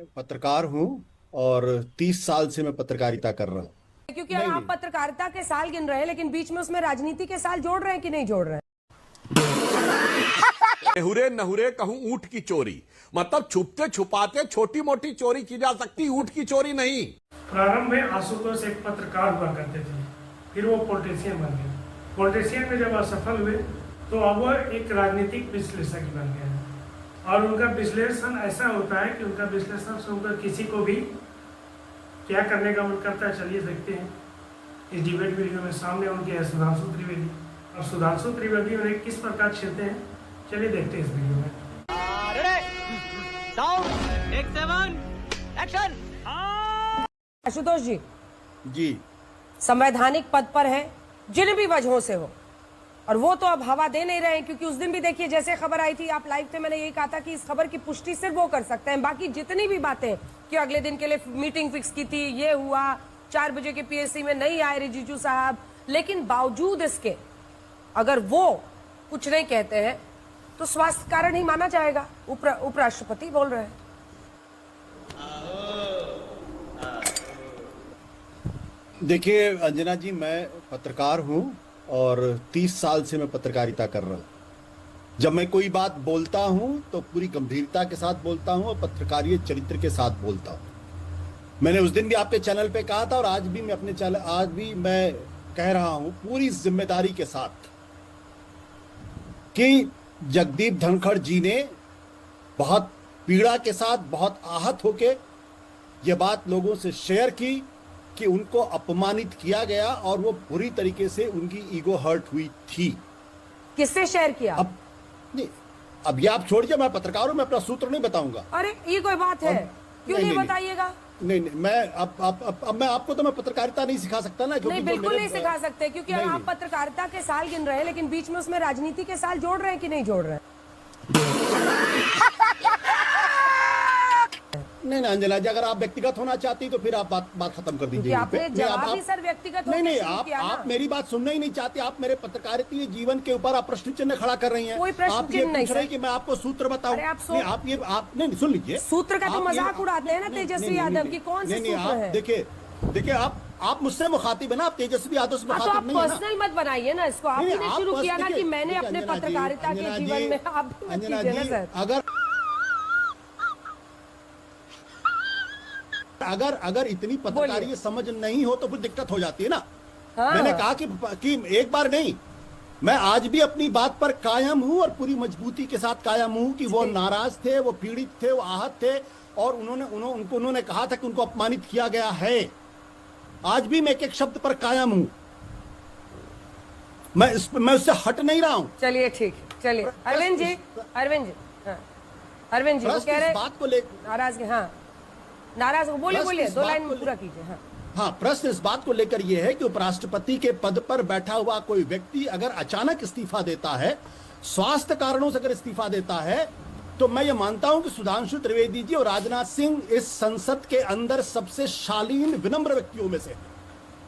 पत्रकार हूँ और 30 साल से मैं पत्रकारिता कर रहा हूँ। क्योंकि आप पत्रकारिता के साल गिन रहे हैं, लेकिन बीच में उसमें राजनीति के साल जोड़ रहे हैं कि नहीं जोड़ रहे हैं? नहुरे नहुरे कहूं ऊंट की चोरी, मतलब छुपते छुपाते छोटी मोटी चोरी की जा सकती, ऊंट की चोरी नहीं। प्रारंभ में आशुतोष एक पत्रकार हुआ करते थे, फिर वो पॉलिटिशियन बन गए। पॉलिटिशियन में जब असफल हुए तो अब वो एक राजनीतिक विश्लेषक बन गए और उनका विश्लेषण ऐसा होता है कि उनका विश्लेषण सुनकर किसी को भी क्या करने का मन करता है। चलिए देखते हैं इस डिबेट वीडियो में। सामने उनके है सुधांशु त्रिवेदी। अब सुधांशु त्रिवेदी उन्हें किस प्रकार छेड़ते हैं, चलिए देखते हैं इस वीडियो में। आशुतोष जी जी संवैधानिक पद पर है, जिन भी वजहों से हो, और वो तो अब हवा दे नहीं रहे हैं, क्योंकि उस दिन भी देखिए जैसे खबर आई थी, आप लाइव थे, मैंने यही कहा था कि इस खबर की पुष्टि सिर्फ वो कर सकते हैं। बाकी जितनी भी बातें कि अगले दिन के लिए मीटिंग फिक्स की थी, ये हुआ, 4 बजे के पीएससी में नहीं आए रिजिजू साहब, लेकिन बावजूद इसके अगर वो कुछ नहीं कहते हैं तो स्वास्थ्य कारण ही माना जाएगा। उपराष्ट्रपति बोल रहे हैं। देखिए अंजना जी, मैं पत्रकार हूँ और 30 साल से मैं पत्रकारिता कर रहा हूँ। जब मैं कोई बात बोलता हूँ तो पूरी गंभीरता के साथ बोलता हूँ और पत्रकारीय चरित्र के साथ बोलता हूँ। मैंने उस दिन भी आपके चैनल पे कहा था और आज भी मैं अपने चैनल आज भी मैं कह रहा हूँ पूरी जिम्मेदारी के साथ कि जगदीप धनखड़ जी ने बहुत पीड़ा के साथ, बहुत आहत होके ये बात लोगों से शेयर की कि उनको अपमानित किया गया और वो बुरी तरीके से उनकी ईगो हर्ट हुई थी। किससे शेयर किया? अब ये आप छोड़िए, मैं पत्रकार हूं, मैं अपना सूत्र नहीं बताऊंगा। अरे ये कोई बात है? क्यों नहीं बताइएगा? नहीं, मैं अब मैं आपको तो मैं पत्रकारिता नहीं सिखा सकता ना, नहीं, बिल्कुल नहीं सिखा सकते, क्योंकि आप पत्रकारिता के साल गिन रहे हैं, लेकिन बीच में उसमें राजनीति के साल जोड़ रहे हैं कि नहीं जोड़ रहे हैं? नहीं अंजना जी, अगर आप व्यक्तिगत होना चाहती तो फिर आप बात खत्म कर दीजिए। आपने जवाब ही सर व्यक्तिगत नहीं, आप मेरी बात सुनना ही नहीं चाहती। आप मेरे पत्रकारिता जीवन के ऊपर आप प्रश्न चिन्ह खड़ा कर रही हैं। कोई प्रश्न चिन्ह नहीं सर। कि मैं आपको सूत्र बताऊं। आप नहीं सुन लीजिए। सूत्र का तो मजाक उड़ाते हैं ना तेजस्वी यादव की, कौन सा सूत्र है? देखिए आप मुझससे मुखातिब है ना, आप तेजस्वी यादव से मुखातिब नहीं है ना। पर्सनल मत बनाइए ना इसको। आपने शुरू किया ना कि मैंने अपने पत्रकारिता के जीवन में, आप अंजना जी, अगर इतनी पत्रकारिता समझ नहीं हो तो फिर दिक्कत हो जाती है ना। हाँ। मैंने कहा कि एक बार नहीं, मैं आज भी अपनी बात पर कायम हूं और पूरी मजबूती के साथ कायम हूं कि वो नाराज थे, वो पीड़ित थे, वो आहत थे और उन्होंने कहा था कि उनको अपमानित किया गया है। आज भी मैं एक शब्द पर कायम हूं, मैं उससे हट नहीं रहा हूं। चलिए ठीक, चलिए अरविंद जी, अरविंद जी वो कह रहे बात को लेकर नाराज। हाँ नाराज, बोलिए 2 लाइन पूरा कीजिए। हाँ, प्रश्न इस बात को लेकर यह है कि उपराष्ट्रपति के पद पर बैठा हुआ कोई व्यक्ति अगर अचानक इस्तीफा देता है, स्वास्थ्य कारणों से अगर इस्तीफा देता है, तो मैं ये मानता हूं कि सुधांशु त्रिवेदी जी और राजनाथ सिंह इस संसद के अंदर सबसे शालीन विनम्र व्यक्तियों में से।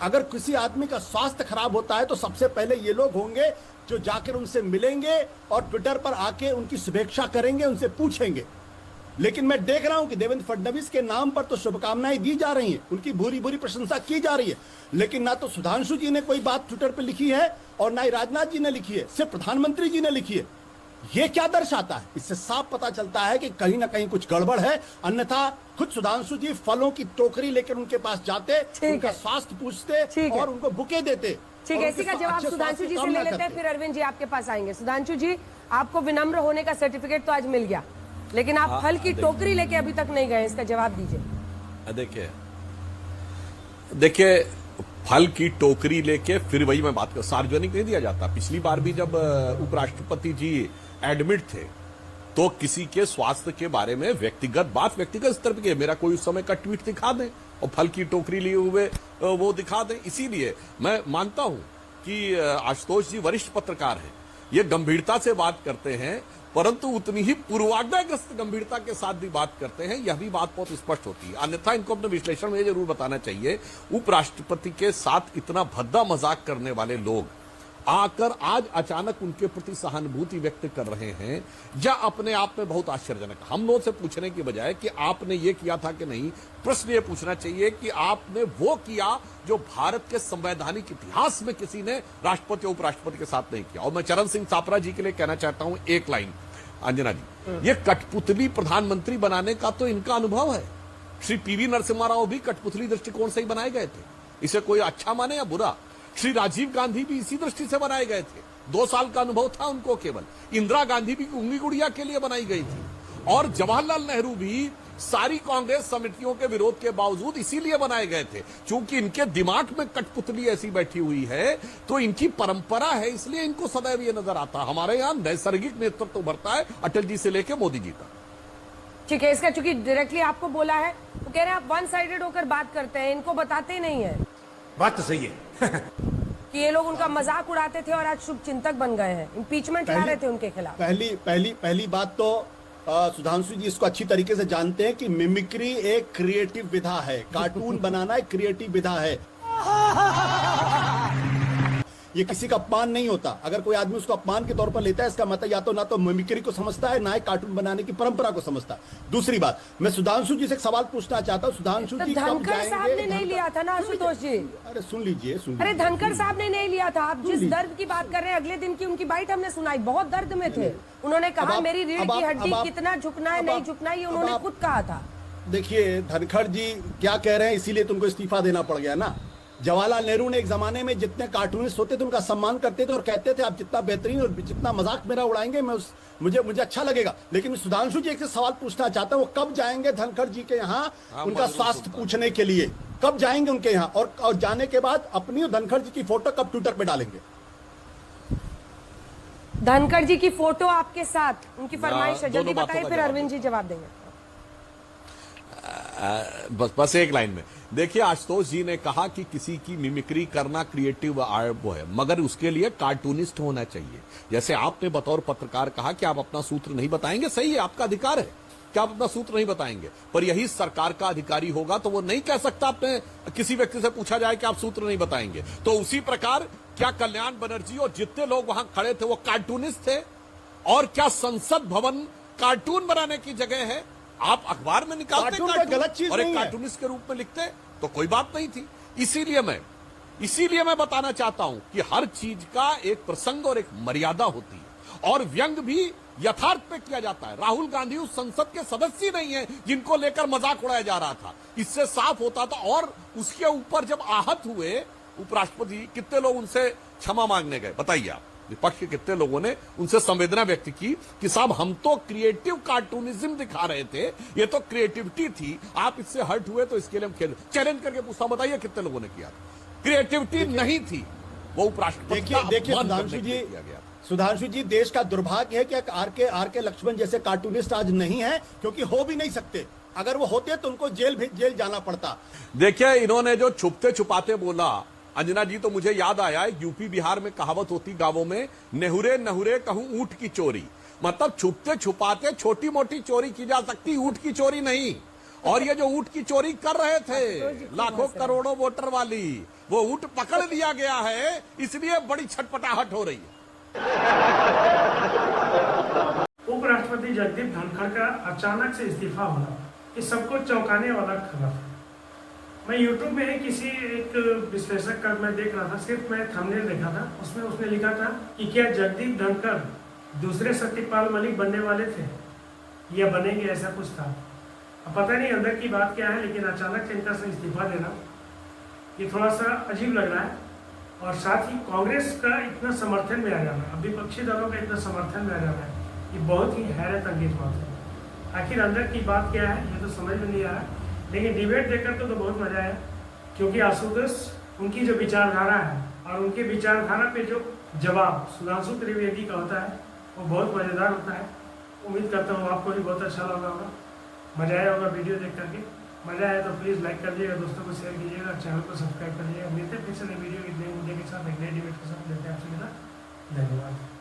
अगर किसी आदमी का स्वास्थ्य खराब होता है तो सबसे पहले ये लोग होंगे जो जाकर उनसे मिलेंगे और ट्विटर पर आके उनकी शुभेच्छा करेंगे, उनसे पूछेंगे। लेकिन मैं देख रहा हूं कि देवेंद्र फडणवीस के नाम पर तो शुभकामनाएं दी जा रही हैं, उनकी भूरी भूरी प्रशंसा की जा रही है, लेकिन ना तो सुधांशु जी ने कोई बात ट्विटर पर लिखी है और ना ही राजनाथ जी ने लिखी है, सिर्फ प्रधानमंत्री जी ने लिखी है। ये क्या दर्शाता है? इससे साफ पता चलता है कि कहीं ना कहीं कुछ गड़बड़ है। अन्यथा खुद सुधांशु जी फलों की टोकरी लेकर उनके पास जाते, उनका स्वास्थ्य पूछते और उनको बुके देते। ठीक है, इसी का जवाब सुधांशु जी से ले लेते हैं, फिर अरविंद जी आपके पास आएंगे। सुधांशु जी, आपको विनम्र होने का सर्टिफिकेट तो आज मिल गया, लेकिन आप फल की टोकरी लेके अभी तक नहीं गए, इसका जवाब दीजिए। देखिए फल की टोकरी लेके फिर वही मैं बात कर, सार्वजनिक नहीं दिया जाता। पिछली बार भी जब उपराष्ट्रपति जी एडमिट थे तो किसी के स्वास्थ्य के बारे में व्यक्तिगत स्तर पे मेरा कोई उस समय का ट्वीट दिखा दें और फल की टोकरी लिए हुए वो दिखा दें। इसीलिए मैं मानता हूं कि आशुतोष जी वरिष्ठ पत्रकार हैं, ये गंभीरता से बात करते हैं, परंतु उतनी ही पूर्वाग्रहग्रस्त गंभीरता के साथ भी बात करते हैं। यह भी बात बहुत स्पष्ट होती है। अन्यथा इनको अपने विश्लेषण में जरूर बताना चाहिए, उपराष्ट्रपति के साथ इतना भद्दा मजाक करने वाले लोग आकर आज अचानक उनके प्रति सहानुभूति व्यक्त कर रहे हैं, या अपने आप में बहुत आश्चर्यजनक। हम लोग से पूछने की बजाय कि आपने ये किया था कि नहीं, प्रश्न ये पूछना चाहिए कि आपने वो किया जो भारत के संवैधानिक इतिहास में किसी ने राष्ट्रपति और उपराष्ट्रपति के साथ नहीं किया। और मैं चरण सिंह सापरा जी के लिए कहना चाहता हूं एक लाइन, अंजना जी, ये कठपुतली प्रधानमंत्री बनाने का तो इनका अनुभव है। श्री पीवी नरसिम्हा राव भी कठपुतली दृष्टिकोण से ही बनाए गए थे, इसे कोई अच्छा माने या बुरा। श्री राजीव गांधी भी इसी दृष्टि से बनाए गए थे, 2 साल का अनुभव था उनको केवल। इंदिरा गांधी भी उंगली गुड़िया के लिए बनाई गई थी, और जवाहरलाल नेहरू भी सारी कांग्रेस समितियों के विरोध के बावजूद इसीलिए बनाए गए थे, क्योंकि इनके दिमाग में कठपुतली ऐसी बैठी हुई है, तो इनकी परंपरा है, इसलिए इनको सदैव ये नजर आता। हमारे यहां नैसर्गिक नेतृत्व उभरता है अटल जी से लेकर मोदी जी का। ठीक है, इसका चूंकि डायरेक्टली आपको बोला है, वो कह रहे हैं आप वन साइडेड होकर बात करते हैं, इनको बताते नहीं है। बात तो सही है कि ये लोग उनका मजाक उड़ाते थे और आज शुभ चिंतक बन गए हैं, इम्पीचमेंट ला रहे थे उनके खिलाफ। पहली बात तो सुधांशु जी इसको अच्छी तरीके से जानते हैं कि मिमिक्री एक क्रिएटिव विधा है, कार्टून बनाना एक क्रिएटिव विधा है। ये किसी का अपमान नहीं होता। अगर कोई आदमी उसको अपमान के तौर पर लेता है, इसका मतलब या तो ना तो मिमिक्री को समझता है, ना ही कार्टून बनाने की परंपरा को समझता है। दूसरी बात, मैं सुधांशु जी से एक सवाल पूछना चाहता हूँ। सुधांशु जी, धनखड़ साहब ने नहीं लिया था ना आशुतोष जी? अरे सुन लीजिए। अरे धनखड़ साहब ने नहीं लिया था। आप जिस दर्द की बात कर रहे हैं, अगले दिन की उनकी बाइट हमने सुनाई, बहुत दर्द में थे। उन्होंने कहा मेरी रीढ़ की हड्डी कितना झुकना है, नहीं झुकना है, ये उन्होंने खुद कहा था। देखिए धनखड़ जी क्या कह रहे हैं, इसीलिए तुमको इस्तीफा देना पड़ गया ना। जवाहरलाल नेहरू ने एक जमाने में जितने कार्टूनिस्ट होते थे उनका सम्मान करते थे और कहते थे आप जितना बेहतरीन और जितना मजाक मेरा उड़ाएंगे मुझे अच्छा लगेगा। लेकिन सुधांशु जी एक से सवाल पूछना चाहता हूं, वो कब जाएंगे धनखड़ जी के यहाँ उनका स्वास्थ्य पूछने के लिए? कब जाएंगे उनके यहाँ? और जाने के बाद अपनी और धनखड़ जी की फोटो कब ट्विटर पे डालेंगे? धनखड़ जी की फोटो आपके साथ, उनकी फरमाइश है, जल्दी बताइए, फिर अरविंद जी जवाब देंगे। बस एक लाइन में देखिए, आशुतोष जी ने कहा कि किसी की मिमिक्री करना क्रिएटिव वो है, मगर उसके लिए कार्टूनिस्ट होना चाहिए। जैसे आपने बतौर पत्रकार कहा कि आप अपना सूत्र नहीं बताएंगे, सही है, आपका अधिकार है कि आप अपना सूत्र नहीं बताएंगे, पर यही सरकार का अधिकारी होगा तो वो नहीं कह सकता आपने किसी व्यक्ति से पूछा जाए कि आप सूत्र नहीं बताएंगे। तो उसी प्रकार क्या कल्याण बनर्जी और जितने लोग वहां खड़े थे वो कार्टूनिस्ट थे? और क्या संसद भवन कार्टून बनाने की जगह है? आप अखबार में निकालते कार्टून गलत चीज और एक कार्टूनिस्ट के रूप में लिखते तो कोई बात नहीं थी। इसीलिए मैं बताना चाहता हूं कि हर चीज का एक प्रसंग और एक मर्यादा होती है, और व्यंग भी यथार्थ पे किया जाता है। राहुल गांधी उस संसद के सदस्य नहीं है जिनको लेकर मजाक उड़ाया जा रहा था, इससे साफ होता था। और उसके ऊपर जब आहत हुए उपराष्ट्रपति, कितने लोग उनसे क्षमा मांगने गए? बताइए आप, विपक्ष के कितने लोगों ने उनसे संवेदना व्यक्त की कि साहब हम तो क्रिएटिव कार्टूनिज्म दिखा रहे थे, ये तो क्रिएटिविटी थी, आप इससे हर्ट हुए तो इसके लिए हम चैलेंज करके पूछता, बताइए कितने लोगों ने किया? क्रिएटिविटी नहीं थी, वो उपराष्ट्रपति देखिए सुधांशु जी, देश का दुर्भाग्य है कि आर के लक्ष्मण जैसे कार्टूनिस्ट आज नहीं है, क्योंकि हो भी नहीं सकते। अगर वो होते तो उनको जेल जाना पड़ता। देखिए, इन्होंने जो छुपते छुपाते बोला, अंजना जी, तो मुझे याद आया, यूपी बिहार में कहावत होती गांवों में, नेहुरे नहुरे कहूं ऊंट की चोरी। मतलब छुपते छुपाते छोटी मोटी चोरी की जा सकती, ऊंट की चोरी नहीं। और ये जो ऊंट की चोरी कर रहे थे लाखों करोड़ों वोटर वाली, वो ऊंट पकड़ लिया गया है, इसलिए बड़ी छटपटाहट हो रही है। उपराष्ट्रपति जगदीप धनखड़ का अचानक से इस्तीफा होना, ये सबको चौंकाने वाला खबर है। मैं YouTube में किसी एक विश्लेषक का मैं देख रहा था, सिर्फ मैं थंबनेल देखा था, उसमें उसने लिखा था कि क्या जगदीप धनखड़ दूसरे सत्यपाल मलिक बनने वाले थे या बनेंगे, ऐसा कुछ था। अब पता नहीं अंदर की बात क्या है, लेकिन अचानक से इनका से इस्तीफा देना ये थोड़ा सा अजीब लग रहा है। और साथ ही कांग्रेस का इतना समर्थन में आ जाना, विपक्षी दलों का इतना समर्थन में आ जाना, ये बहुत ही हैरत अंगेज बात है। आखिर अंदर की बात क्या है ये तो समझ में नहीं आ रहा, लेकिन डिबेट देखकर तो बहुत मजा आया, क्योंकि आशुतोष उनकी जो विचारधारा है और उनके विचारधारा पे जो जवाब सुधांशु त्रिवेदी का होता है वो बहुत मज़ेदार होता है। उम्मीद करता हूँ आपको भी बहुत अच्छा लगा होगा, मजा आया होगा वीडियो देख करके। मजा आया तो प्लीज़ लाइक कर दीजिएगा, दोस्तों को शेयर कीजिएगा, चैनल को सब्सक्राइब कर लीजिएगा। मिलते हैं फिर से नए वीडियो के नए मुद्दे के साथ, एक नए डिबेट के साथ। लेते हैं आपसे, धन्यवाद।